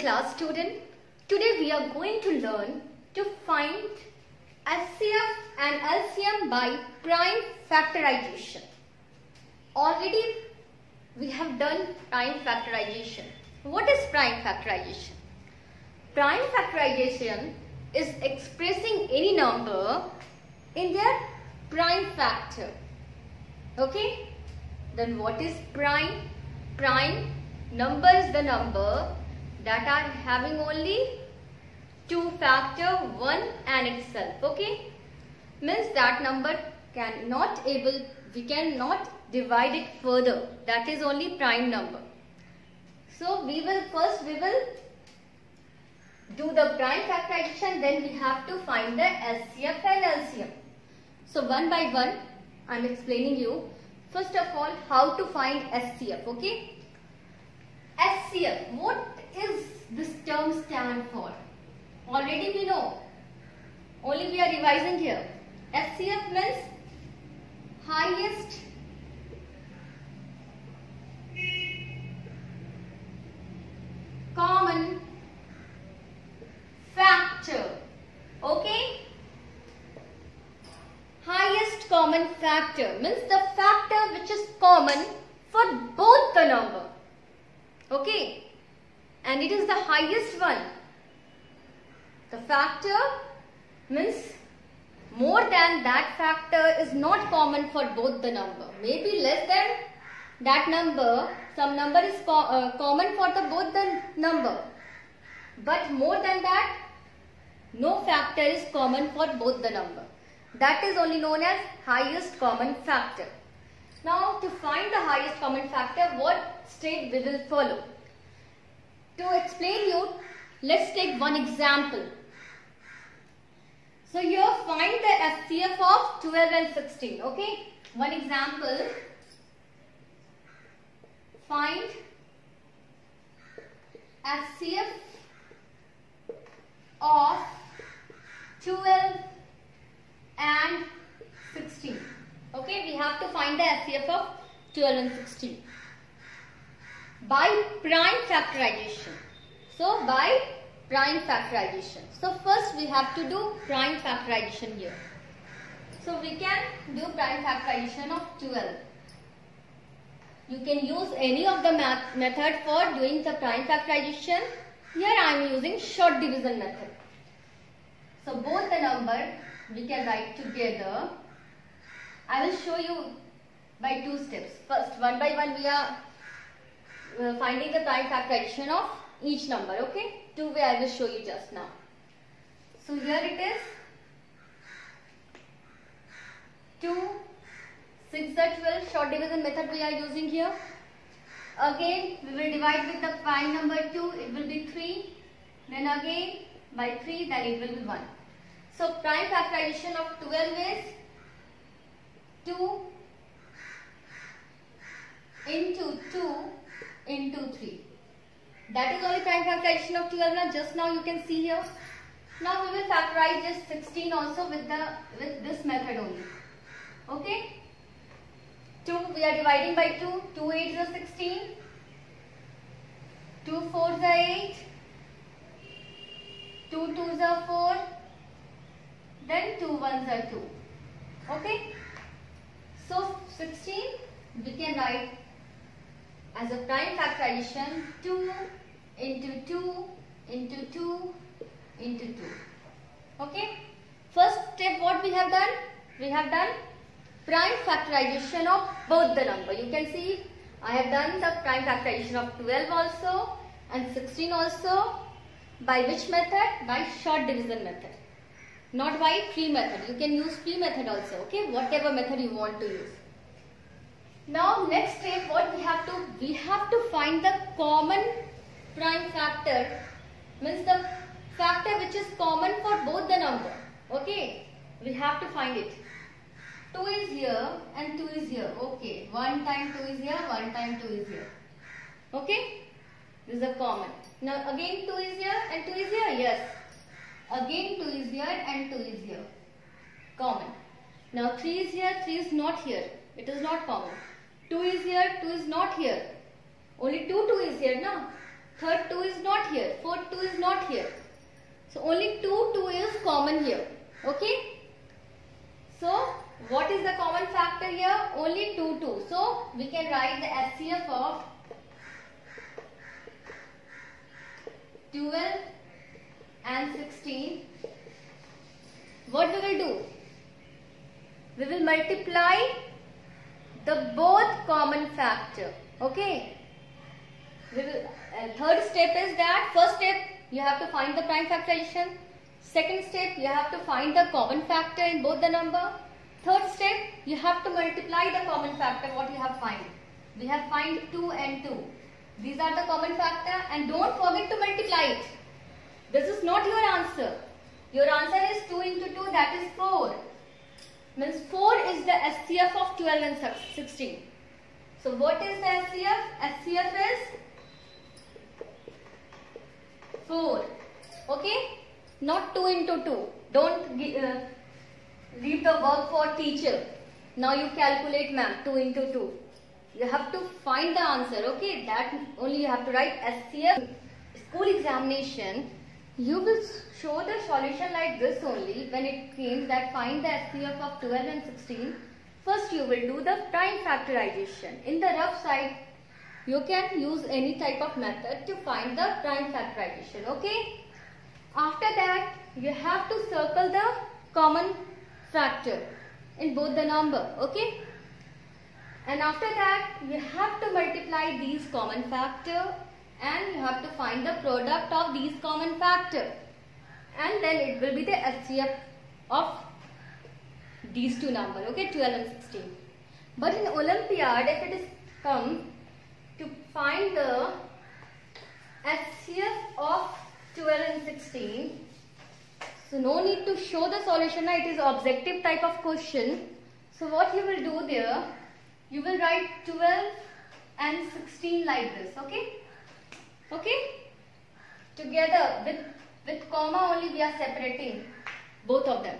class student. Today we are going to learn to find HCF and LCM by prime factorization. Already we have done prime factorization. What is prime factorization? Prime factorization is expressing any number in their prime factor. Okay? Then what is prime? Prime number is the number that are having only two factor, one and itself. Okay? Means that number we cannot divide it further. That is only prime number. So we will do the prime factorization, then we have to find the HCF and LCM. So one by one I am explaining you. First of all, how to find HCF. Okay? HCF, what is this term stand for? Already we know. Only we are revising here. HCF means highest common factor. Okay? Highest common factor means the factor which is common for both the number. Okay? And it is the highest one. The factor means more than that factor is not common for both the number. Maybe less than that number, some number is common for both the number. But more than that, no factor is common for both the number. That is only known as highest common factor. Now to find the highest common factor, what step we will follow? To explain you, let's take one example. So here find the HCF of 12 and 16. Okay? One example. Find HCF of 12 and 16. Okay? We have to find the HCF of 12 and 16. By prime factorization. So by prime factorization. So first we have to do prime factorization here. So we can do prime factorization of 12. You can use any of the method for doing the prime factorization. Here I am using short division method. So both the number we can write together. I will show you by two steps. First, one by one we are finding the prime factorization of each number. Okay? Two way I will show you just now. So here it is 2, 6 are 12, short division method we are using here. Again we will divide with the prime number 2, it will be 3. Then again by 3, then it will be 1. So prime factorization of 12 is 2 into 2 into 3. That is only prime factorization of 12. Now just now you can see here. Now we will factorize this 16 also with this method only. Okay? 2 we are dividing by 2. 2 8s are 16. 2 4s are 8. 2 2s are 4. Then 2 1s are 2. Okay? So 16 we can write as a prime factorization 2 into 2 into 2 into 2. Okay? First step what we have done? We have done prime factorization of both the number. You can see I have done the prime factorization of 12 also and 16 also. By which method? By short division method. Not by tree method. You can use tree method also. Okay? Whatever method you want to use. Now next step what we have to find the common prime factor, means the factor which is common for both the number. Okay, we have to find it. 2 is here and 2 is here. Okay, 1 time 2 is here, 1 time 2 is here. Okay, this is a common. Now again 2 is here and 2 is here. Yes, again 2 is here and 2 is here. Common. Now 3 is here, 3 is not here. It is not common. 2 is here, 2 is not here. Only 2 is here, no? third 2 is not here, fourth 2 is not here. So only 2 is common here. Okay. So what is the common factor here? Only 2. So we can write the HCF of 12 and 16. What we will do? We will multiply the both common factor. Okay. We will, third step is that first step you have to find the prime factorization. Second step you have to find the common factor in both the number. Third step you have to multiply the common factor. What you have find? We have find 2 and 2. These are the common factor, and don't forget to multiply it. This is not your answer. Your answer is 2 into 2, that is 4. Means 4 is the HCF of 12 and 16. So what is the HCF? HCF is 4. Okay? Not 2 into 2. Don't leave the work for teacher. Now you calculate, ma'am, 2 into 2. You have to find the answer. Okay? That only you have to write HCF. School examination, you will show the solution like this only when it comes that find the HCF of 12 and 16. First you will do the prime factorization. In the rough side, you can use any type of method to find the prime factorization. Okay. After that, you have to circle the common factor in both the number. Okay. And after that, you have to multiply these common factor and you have to find the product of these common factor. And then it will be the HCF of these two numbers. Okay, 12 and 16. But in Olympiad, if it is come to find the HCF of 12 and 16, so no need to show the solution. It is objective type of question. So what you will do there, you will write 12 and 16 like this. Okay. Okay. Together with comma only we are separating both of them.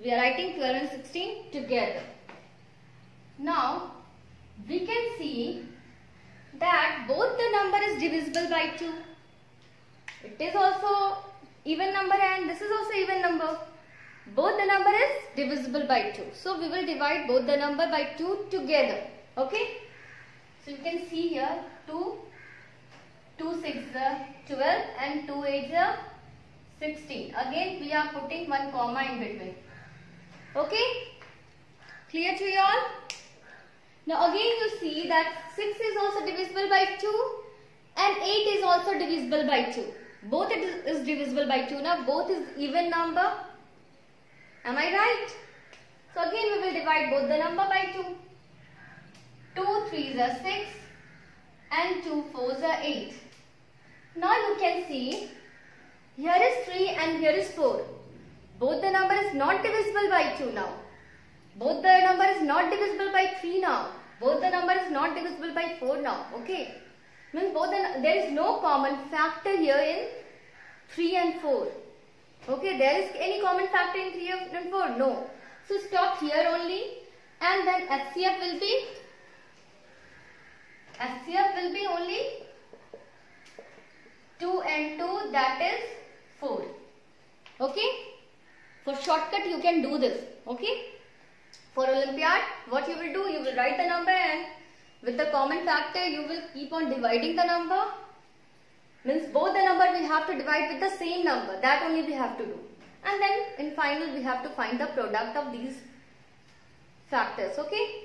We are writing 12 and 16 together. Now we can see that both the number is divisible by 2. It is also even number and this is also even number. Both the number is divisible by 2. So we will divide both the number by 2 together. Okay. So you can see here 2 6 12 and 2 8 16. Again we are putting one comma in between. Okay. Clear to you all? Now again you see that 6 is also divisible by 2 and 8 is also divisible by 2. Both it is divisible by 2. Now both is even number. Am I right? So again we will divide both the number by 2. 2 3s are 6 and 2 4s are 8. Now you can see here is 3 and here is 4. Both the number is not divisible by 2 now. Both the number is not divisible by 3 now. Both the number is not divisible by 4 now. Okay. Means both there is no common factor here in 3 and 4. Okay, there is any common factor in 3 and 4? No. So stop here only and then HCF will be only 2 and 2, that is 4. Okay. For shortcut you can do this. Okay. For Olympiad, what you will do, you will write the number and with the common factor you will keep on dividing the number. Means both the number we have to divide with the same number. That only we have to do. And then in final we have to find the product of these factors. Okay.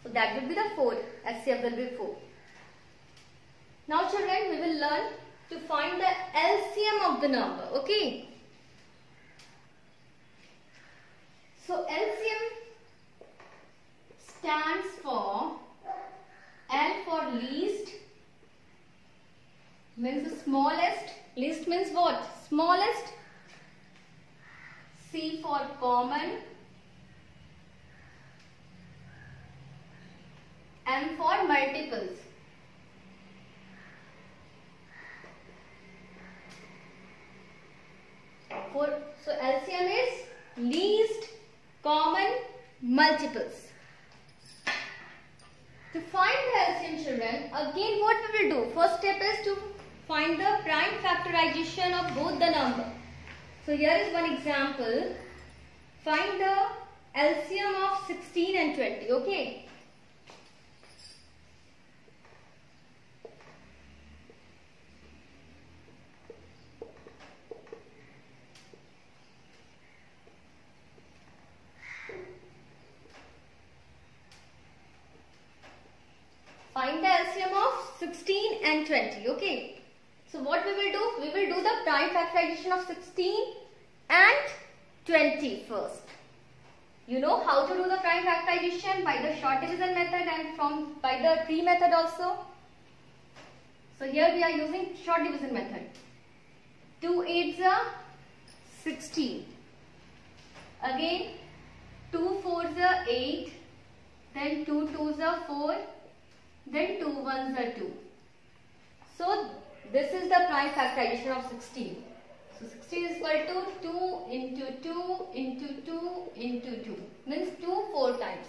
So that will be the 4. HCF will be 4. Now children, we will learn to find the LCM of the number. Okay. So LCM stands for L for least, means the smallest. Least means what? Smallest. C for common. M for multiples. So LCM is least, common, multiples. To find the LCM children, again what we will do? First step is to find the prime factorization of both the number. So here is one example. Find the LCM of 16 and 20. Okay. Find the LCM of 16 and 20. Okay. So what we will do? We will do the prime factorization of 16 and 20 first. You know how to do the prime factorization by the short division method and by the tree method also. So here we are using short division method. 2 8s are 16. Again 2 4s are 8. Then 2 2s are 4. Then 2 1s are 2. So this is the prime factorization of 16. So 16 is equal to 2 into 2 into 2 into 2. Means 2 4 times.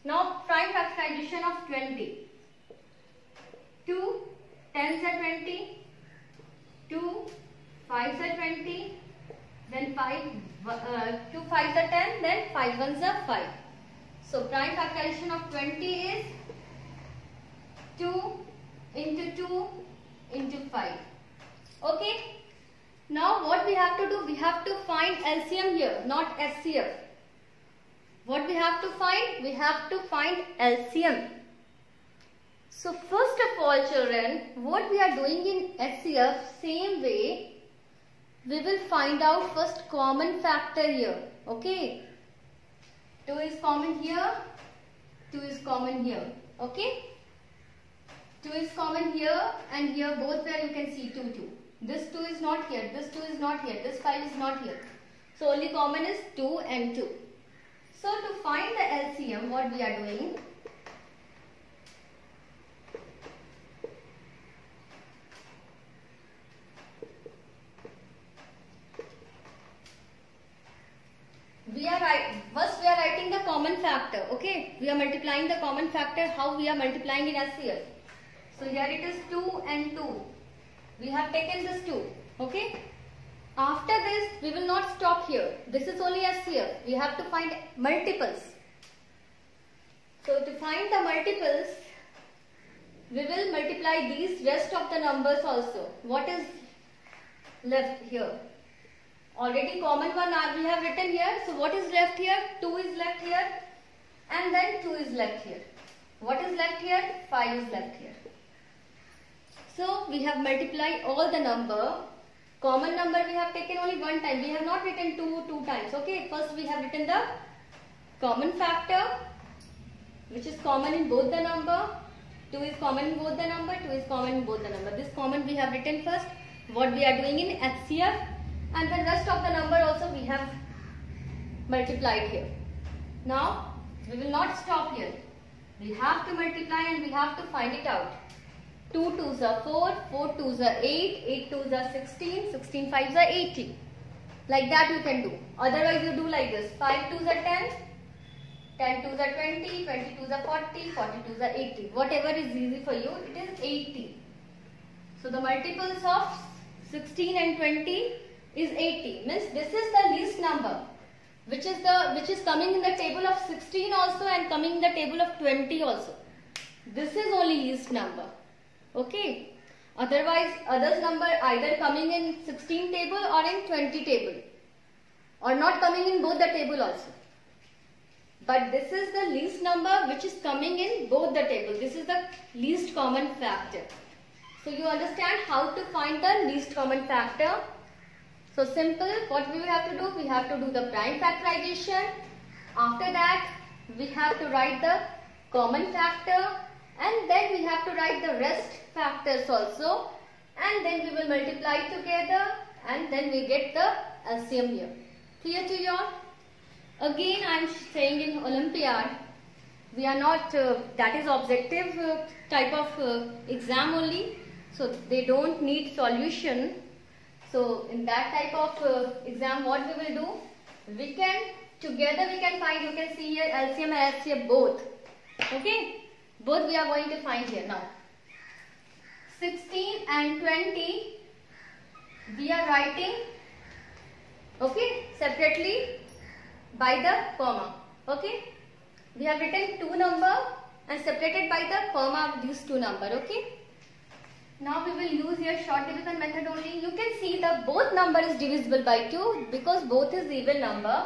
Now prime factorization of 20. 2 10s are 20. 2 5s are 20. Then 2 5s are 10. Then 5 1s are 5. So prime factorization of 20 is 2 into 2 into 5. Okay. Now what we have to do? We have to find LCM here, not SCF. What we have to find? We have to find LCM. So first of all children, what we are doing in SCF, same way, we will find out first common factor here. Okay. 2 is common here, 2 is common here. Okay. 2 is common here and here both where you can see 2 2. This 2 is not here, this 2 is not here, this 5 is not here. So only common is 2 and 2. So to find the LCM, what we are doing? First we are writing the common factor. Okay, we are multiplying the common factor. How we are multiplying in SCF? So here it is 2 and 2. We have taken this 2. Okay. After this, we will not stop here. This is only SCF. We have to find multiples. So to find the multiples, we will multiply these rest of the numbers also. What is left here? Already common one we have written here. So what is left here? 2 is left here. And then 2 is left here. What is left here? 5 is left here. So we have multiplied all the number. Common number we have taken only one time. We have not written 2 times. Okay. First we have written the common factor, which is common in both the number. 2 is common in both the number. 2 is common in both the number. This common we have written first. What we are doing in HCF. And the rest of the number also we have multiplied here. Now we will not stop here. We have to multiply and we have to find it out. 2 2s are 4, 4 2s are 8, 8 2s are 16, 16 5s are 80. Like that you can do. Otherwise you do like this. 5 2s are 10, 10 2s are 20, 20 2s are 40, 40 2s are 80. Whatever is easy for you, it is 80. So the multiples of 16 and 20 is 80. Means this is the least number, which is coming in the table of 16 also and coming in the table of 20 also. This is only least number. Okay. Otherwise others number either coming in 16 table or in 20 table, or not coming in both the table also. But this is the least number which is coming in both the table. This is the least common factor. So you understand how to find the least common factor. So simple, what we will have to do? We have to do the prime factorization. After that, we have to write the common factor, and then we have to write the rest factors also, and then we will multiply together, and then we get the LCM here. Clear to you all? Again, I am saying in Olympiad, we are not, that is objective type of exam only, so they don't need solution. So in that type of exam, what we will do? We can find, you can see here LCM and HCF both. Okay, both we are going to find here now. 16 and 20 we are writing, okay, separately by the comma. Okay, we have written two number and separated by the comma of these two number. Okay, now we will use here short division method only. You can see the both number is divisible by 2 because both is even number.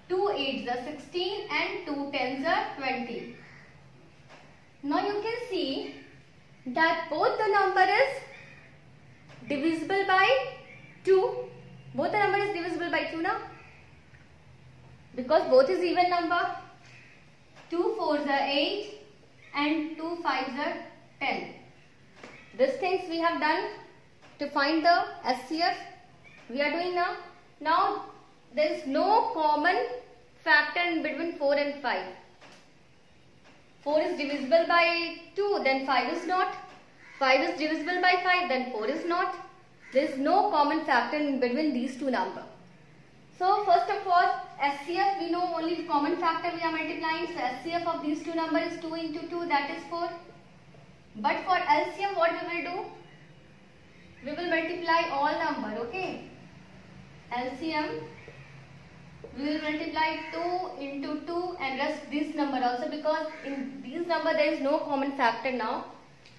2 8s are 16 and 2 10s are 20. Now you can see that both the number is divisible by 2. Both the number is divisible by 2 now. Because both is even number. 2 4s are 8 and 2 5s are 10. These things we have done to find the SCF. We are doing now. Now there is no common factor in between 4 and 5. 4 is divisible by 2, then 5 is not. 5 is divisible by 5, then 4 is not. There is no common factor in between these two numbers. So first of all, SCF we know only common factor we are multiplying. So SCF of these two numbers is 2 into 2, that is 4. But for LCM what we will do? We will multiply all number, okay? LCM we will multiply 2 into 2 and rest this number also, because in these number there is no common factor now.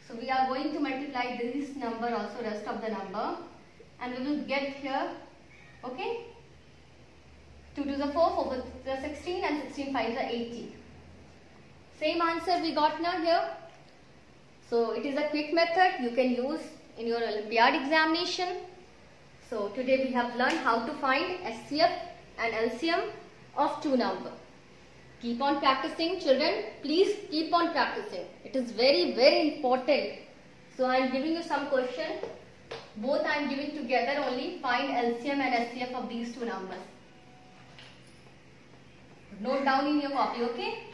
So we are going to multiply this number also, rest of the number, and we will get here, okay? 2 to the 4, 4 to the 16 and 16 5 to 18. Same answer we got now here. So it is a quick method you can use in your Olympiad examination. So today we have learned how to find SCF and LCM of two numbers. Keep on practicing, children. Please keep on practicing. It is very, very important. So I am giving you some question. Both I am giving together only. Find LCM and SCF of these two numbers. Note down in your copy, okay?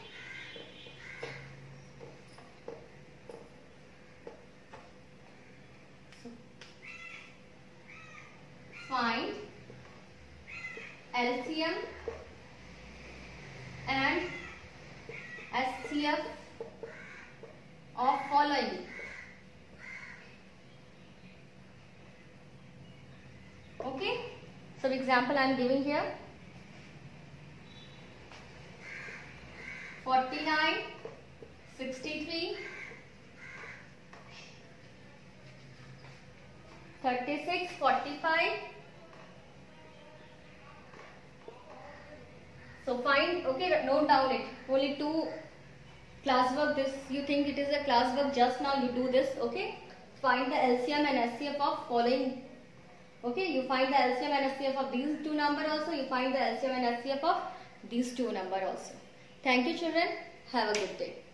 Find LCM and SCF of following. Okay? So example I am giving here. 49, 63, 36, 45. So find, okay, note down it. Only two classwork. This you think it is a classwork, just now you do this, okay? Find the LCM and SCF of following. Okay, you find the LCM and SCF of these two number also. You find the LCM and SCF of these two number also. Thank you, children. Have a good day.